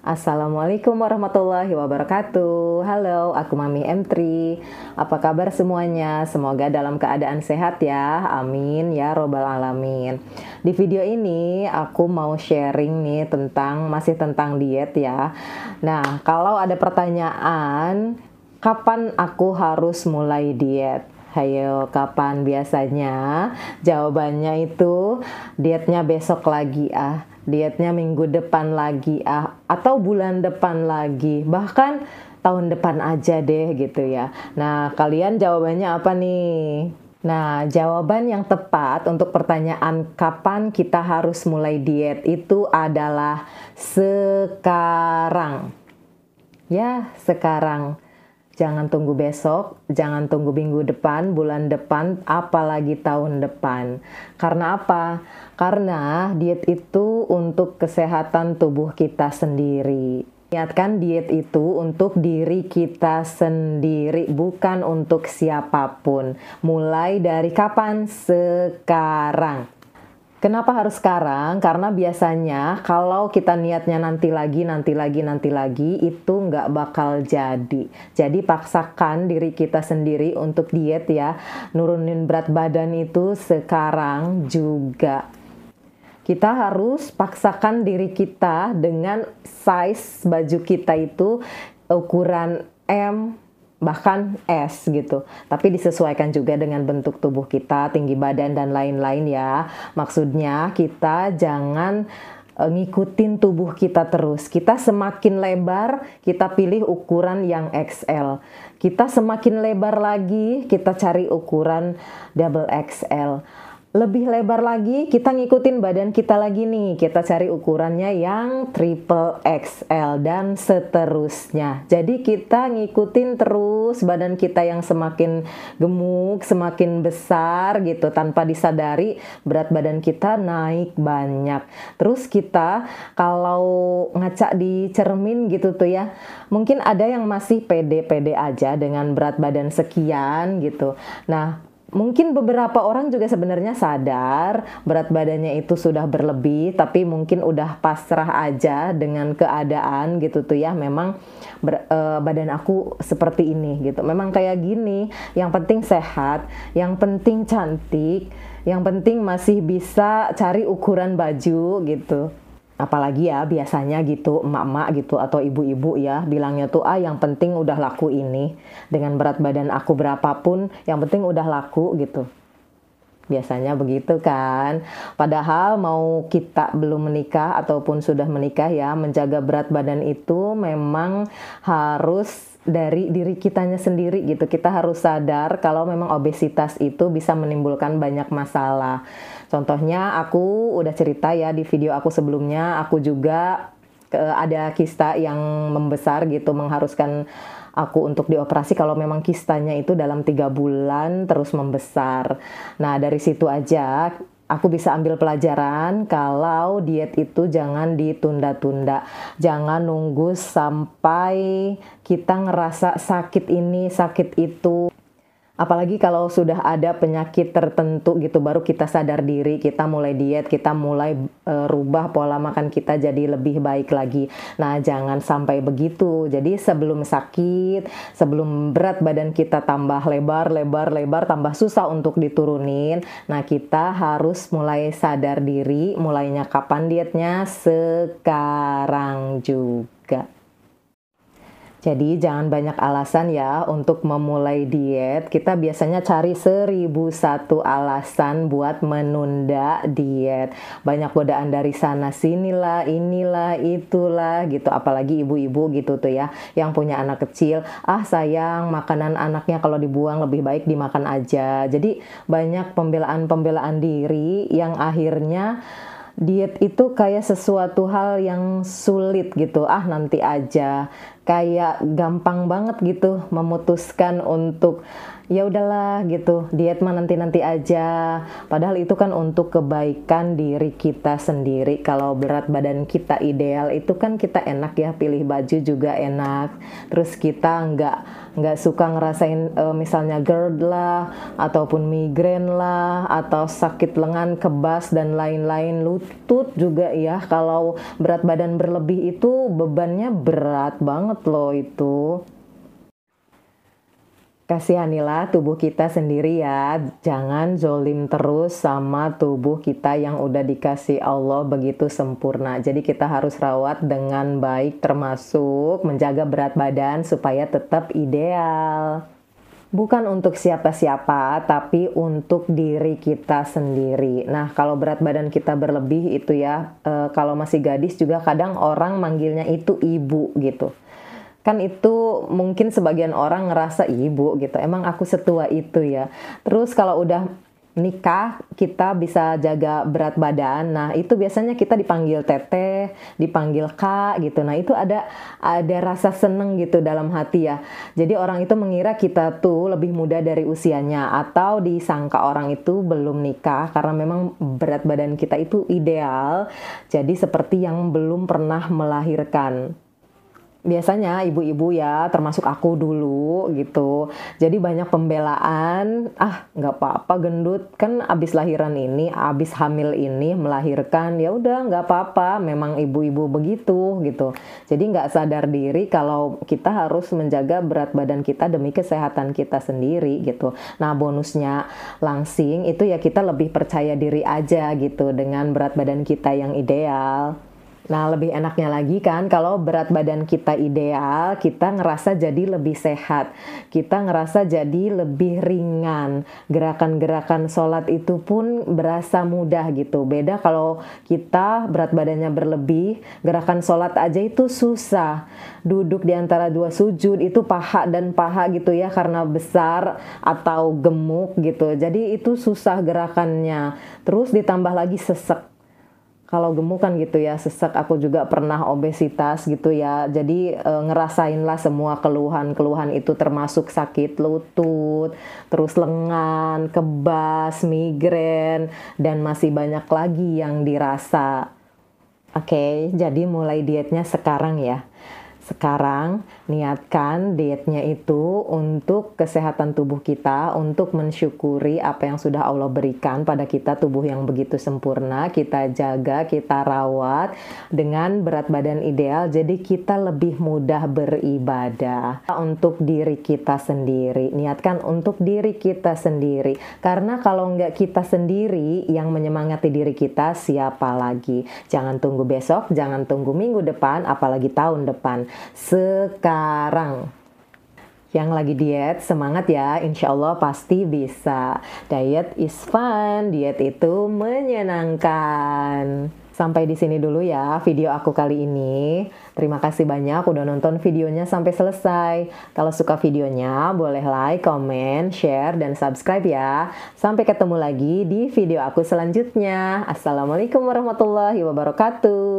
Assalamualaikum warahmatullahi wabarakatuh. Halo, aku Mami M3. Apa kabar semuanya? Semoga dalam keadaan sehat ya. Amin ya robbal alamin. Di video ini aku mau sharing nih masih tentang diet ya. Nah, kalau ada pertanyaan, kapan aku harus mulai diet? Hayo, kapan biasanya? Jawabannya itu dietnya besok lagi dietnya minggu depan lagi atau bulan depan lagi, bahkan tahun depan aja deh gitu ya. Nah, kalian jawabannya apa nih? Nah, jawaban yang tepat untuk pertanyaan kapan kita harus mulai diet itu adalah sekarang. Ya, sekarang. Jangan tunggu besok, jangan tunggu minggu depan, bulan depan, apalagi tahun depan. Karena apa? Karena diet itu untuk kesehatan tubuh kita sendiri. Ingatkan, diet itu untuk diri kita sendiri, bukan untuk siapapun. Mulai dari kapan? Sekarang. Kenapa harus sekarang? Karena biasanya kalau kita niatnya nanti lagi, itu nggak bakal jadi. Jadi paksakan diri kita sendiri untuk diet ya. Nurunin berat badan itu sekarang juga. Kita harus paksakan diri kita dengan size baju kita itu ukuran M, bahkan S gitu. Tapi disesuaikan juga dengan bentuk tubuh kita, tinggi badan dan lain-lain ya. Maksudnya kita jangan ngikutin tubuh kita terus. Kita semakin lebar, kita pilih ukuran yang XL. Kita semakin lebar lagi, kita cari ukuran double XL. Lebih lebar lagi, kita ngikutin badan kita lagi nih. Kita cari ukurannya yang triple XL dan seterusnya. Jadi kita ngikutin terus badan kita yang semakin gemuk, semakin besar gitu. Tanpa disadari berat badan kita naik banyak. Terus kita kalau ngaca di cermin gitu tuh ya, mungkin ada yang masih pede-pede aja dengan berat badan sekian gitu. Nah, mungkin beberapa orang juga sebenarnya sadar berat badannya itu sudah berlebih, tapi mungkin udah pasrah aja dengan keadaan gitu tuh ya. Memang badan aku seperti ini gitu, memang kayak gini. Yang penting sehat, yang penting cantik, yang penting masih bisa cari ukuran baju gitu. Apalagi ya biasanya gitu emak-emak gitu atau ibu-ibu ya bilangnya tuh yang penting udah laku ini, dengan berat badan aku berapapun yang penting udah laku gitu. Biasanya begitu kan. Padahal mau kita belum menikah ataupun sudah menikah ya, menjaga berat badan itu memang harus dari diri kitanya sendiri gitu. Kita harus sadar kalau memang obesitas itu bisa menimbulkan banyak masalah. Contohnya aku udah cerita ya di video aku sebelumnya, aku juga ada kista yang membesar gitu, mengharuskan aku untuk dioperasi kalau memang kistanya itu dalam 3 bulan terus membesar. Nah, dari situ aja aku bisa ambil pelajaran kalau diet itu jangan ditunda-tunda. Jangan nunggu sampai kita ngerasa sakit ini, sakit itu. Apalagi kalau sudah ada penyakit tertentu gitu, baru kita sadar diri, kita mulai diet, kita mulai rubah pola makan kita jadi lebih baik lagi. Nah, jangan sampai begitu. Jadi sebelum sakit, sebelum berat badan kita tambah lebar, tambah susah untuk diturunin, nah kita harus mulai sadar diri. Mulainya kapan dietnya? Sekarang juga. Jadi jangan banyak alasan ya untuk memulai diet. Kita biasanya cari 1001 alasan buat menunda diet. Banyak godaan dari sana sinilah, inilah, itulah gitu. Apalagi ibu-ibu gitu tuh ya, yang punya anak kecil. Sayang, makanan anaknya kalau dibuang lebih baik dimakan aja. Jadi banyak pembelaan-pembelaan diri yang akhirnya diet itu kayak sesuatu hal yang sulit gitu. Nanti aja. Kayak gampang banget gitu memutuskan untuk ya udahlah gitu, diet mah nanti-nanti aja. Padahal itu kan untuk kebaikan diri kita sendiri. Kalau berat badan kita ideal itu kan kita enak ya, pilih baju juga enak. Terus kita nggak suka ngerasain misalnya GERD lah, ataupun migrain lah, atau sakit lengan, kebas dan lain-lain, lutut juga ya. Kalau berat badan berlebih itu bebannya berat banget loh itu. Kasihanilah tubuh kita sendiri ya, jangan zolim terus sama tubuh kita yang udah dikasih Allah begitu sempurna. Jadi kita harus rawat dengan baik, termasuk menjaga berat badan supaya tetap ideal. Bukan untuk siapa-siapa, tapi untuk diri kita sendiri. Nah, kalau berat badan kita berlebih itu ya, kalau masih gadis juga kadang orang manggilnya itu ibu gitu. Kan itu mungkin sebagian orang ngerasa ibu gitu, emang aku setua itu ya. Terus kalau udah nikah, kita bisa jaga berat badan. Nah, itu biasanya kita dipanggil teteh, dipanggil kak gitu. Nah, itu ada rasa seneng gitu dalam hati ya. Jadi orang itu mengira kita tuh lebih muda dari usianya, atau disangka orang itu belum nikah karena memang berat badan kita itu ideal. Jadi seperti yang belum pernah melahirkan. Biasanya ibu-ibu ya, termasuk aku dulu gitu. Jadi banyak pembelaan, nggak apa-apa gendut, kan abis lahiran ini, abis hamil ini melahirkan, ya udah nggak apa-apa, memang ibu-ibu begitu gitu. Jadi nggak sadar diri kalau kita harus menjaga berat badan kita demi kesehatan kita sendiri gitu. Nah, bonusnya langsing itu ya kita lebih percaya diri aja gitu dengan berat badan kita yang ideal. Nah, lebih enaknya lagi kan kalau berat badan kita ideal, kita ngerasa jadi lebih sehat. Kita ngerasa jadi lebih ringan. Gerakan-gerakan sholat itu pun berasa mudah gitu. Beda kalau kita berat badannya berlebih, gerakan sholat aja itu susah. Duduk di antara dua sujud itu paha dan paha gitu ya, karena besar atau gemuk gitu. Jadi itu susah gerakannya. Terus ditambah lagi sesek. Kalau gemuk kan gitu ya, sesek, aku juga pernah obesitas gitu ya. Jadi ngerasainlah semua keluhan-keluhan itu, termasuk sakit lutut, terus lengan, kebas, migrain, dan masih banyak lagi yang dirasa. Oke, jadi mulai dietnya sekarang ya. Sekarang niatkan dietnya itu untuk kesehatan tubuh kita, untuk mensyukuri apa yang sudah Allah berikan pada kita, tubuh yang begitu sempurna. Kita jaga, kita rawat dengan berat badan ideal, jadi kita lebih mudah beribadah. Untuk diri kita sendiri, niatkan untuk diri kita sendiri. Karena kalau nggak kita sendiri yang menyemangati diri kita, siapa lagi? Jangan tunggu besok, jangan tunggu minggu depan, apalagi tahun depan. Sekarang. Yang lagi diet, semangat ya, insya Allah pasti bisa. Diet is fun, diet itu menyenangkan. Sampai di sini dulu ya video aku kali ini. Terima kasih banyak udah nonton videonya sampai selesai. Kalau suka videonya, boleh like, comment, share, dan subscribe ya. Sampai ketemu lagi di video aku selanjutnya. Assalamualaikum warahmatullahi wabarakatuh.